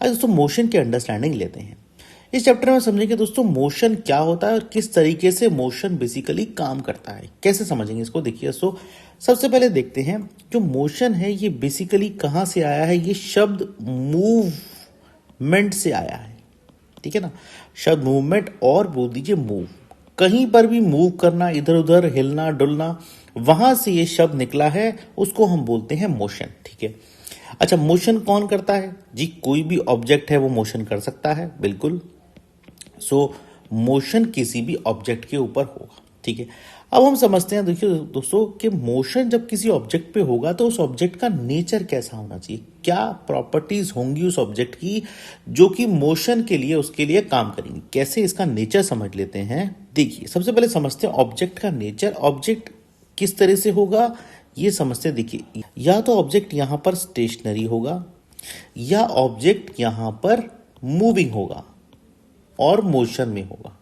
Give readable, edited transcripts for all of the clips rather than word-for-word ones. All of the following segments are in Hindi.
आज दोस्तों मोशन की अंडरस्टैंडिंग लेते हैं। इस चैप्टर में समझेंगे दोस्तों मोशन क्या होता है और किस तरीके से मोशन बेसिकली काम करता है, कैसे समझेंगे इसको। देखिए दोस्तों, सबसे पहले देखते हैं जो मोशन है ये बेसिकली कहाँ से आया है। ये शब्द मूवमेंट से आया है, ठीक है ना। शब्द मूवमेंट और बोल दीजिए मूव, कहीं पर भी मूव करना, इधर उधर हिलना डुलना, वहां से ये शब्द निकला है, उसको हम बोलते हैं मोशन, ठीक है। अच्छा, मोशन कौन करता है जी? कोई भी ऑब्जेक्ट है वो मोशन कर सकता है, बिल्कुल। मोशन किसी भी ऑब्जेक्ट के ऊपर होगा, ठीक है। अब हम समझते हैं, देखिए दोस्तों, कि मोशन जब किसी ऑब्जेक्ट पे होगा तो उस ऑब्जेक्ट का नेचर कैसा होना चाहिए, क्या प्रॉपर्टीज होंगी उस ऑब्जेक्ट की जो कि मोशन के लिए उसके लिए काम करेंगी। कैसे इसका नेचर समझ लेते हैं। देखिए, सबसे पहले समझते हैं ऑब्जेक्ट का नेचर। ऑब्जेक्ट किस तरह से होगा ये समझते हैं। देखिए, या तो ऑब्जेक्ट यहां पर स्टेशनरी होगा या ऑब्जेक्ट यहां पर मूविंग होगा और मोशन में होगा।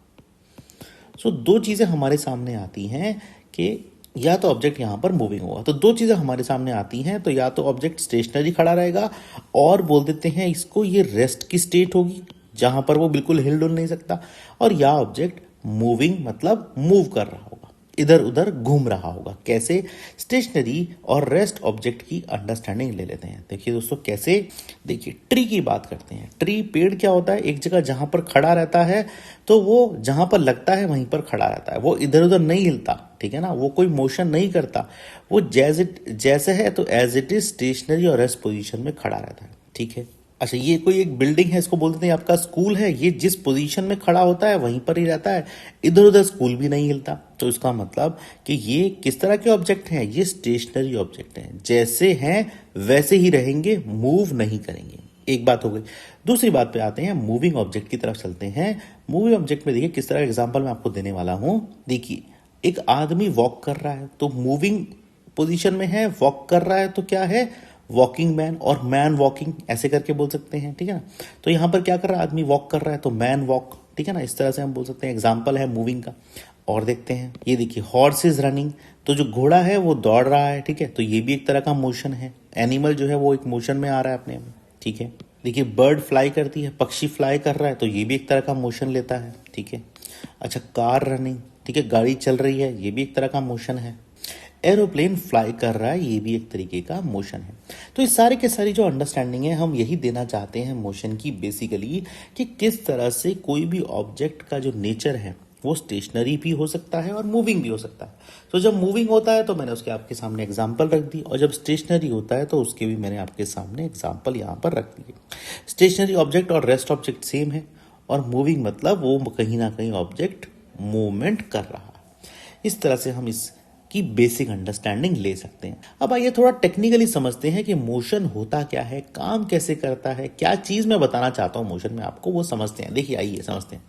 दो चीजें हमारे सामने आती हैं कि या तो ऑब्जेक्ट यहां पर मूविंग होगा, तो दो चीजें हमारे सामने आती हैं। तो या तो ऑब्जेक्ट स्टेशनरी खड़ा रहेगा और बोल देते हैं इसको ये रेस्ट की स्टेट होगी जहां पर वो बिल्कुल हिल डुल नहीं सकता, और या ऑब्जेक्ट मूविंग मतलब मूव कर रहा होगा, इधर उधर घूम रहा होगा। कैसे? स्टेशनरी और रेस्ट ऑब्जेक्ट की अंडरस्टैंडिंग ले लेते हैं। देखिए दोस्तों कैसे, देखिए ट्री की बात करते हैं। ट्री पेड़ क्या होता है, एक जगह जहां पर खड़ा रहता है तो वो जहां पर लगता है वहीं पर खड़ा रहता है, वो इधर उधर नहीं हिलता, ठीक है ना, वो कोई मोशन नहीं करता, वो जैसे है तो एज इट इज स्टेशनरी और रेस्ट पोजीशन में खड़ा रहता है, ठीक है। अच्छा, ये कोई एक बिल्डिंग है, इसको बोल देते हैं आपका स्कूल है, ये जिस पोजीशन में खड़ा होता है वहीं पर ही रहता है, इधर उधर स्कूल भी नहीं हिलता। तो इसका मतलब कि ये किस तरह के ऑब्जेक्ट हैं, ये स्टेशनरी ऑब्जेक्ट हैं, जैसे हैं वैसे ही रहेंगे, मूव नहीं करेंगे। एक बात हो गई। दूसरी बात पे आते हैं, मूविंग ऑब्जेक्ट की तरफ चलते हैं। मूविंग ऑब्जेक्ट में देखिए किस तरह का एग्जांपल मैं आपको देने वाला हूं। देखिए, एक आदमी वॉक कर रहा है तो मूविंग पोजीशन में है, वॉक कर रहा है तो क्या है, वॉकिंग मैन, और मैन वॉकिंग, ऐसे करके बोल सकते हैं, ठीक है ना। तो यहां पर क्या कर रहा है, आदमी वॉक कर रहा है तो मैन वॉक, ठीक है ना। इस तरह से हम बोल सकते हैं, एग्जाम्पल है मूविंग का। और देखते हैं, ये देखिए हॉर्स इज रनिंग, तो जो घोड़ा है वो दौड़ रहा है, ठीक है, तो ये भी एक तरह का मोशन है। एनिमल जो है वो एक मोशन में आ रहा है अपने में, ठीक है। देखिए बर्ड फ्लाई करती है, पक्षी फ्लाई कर रहा है, तो ये भी एक तरह का मोशन लेता है, ठीक है। अच्छा, कार रनिंग, ठीक है, गाड़ी चल रही है, ये भी एक तरह का मोशन है। एरोप्लेन फ्लाई कर रहा है, ये भी एक तरीके का मोशन है। तो इस सारे के सारी जो अंडरस्टैंडिंग है, हम यही देना चाहते हैं मोशन की बेसिकली, कि किस तरह से कोई भी ऑब्जेक्ट का जो नेचर है वो स्टेशनरी भी हो सकता है और मूविंग भी हो सकता है। तो जब मूविंग होता है तो मैंने उसके आपके सामने एग्जाम्पल रख दी, और जब स्टेशनरी होता है तो उसके भी मैंने आपके सामने एग्जाम्पल यहाँ पर रख दिए। स्टेशनरी ऑब्जेक्ट और रेस्ट ऑब्जेक्ट सेम है, और मूविंग मतलब वो कहीं ना कहीं ऑब्जेक्ट मूवमेंट कर रहा है। इस तरह से हम इस की बेसिक अंडरस्टैंडिंग ले सकते हैं। अब आइए थोड़ा टेक्निकली समझते हैं कि मोशन होता क्या है, काम कैसे करता है, क्या चीज मैं बताना चाहता हूं मोशन में आपको, वो समझते हैं। देखिए आइए समझते हैं।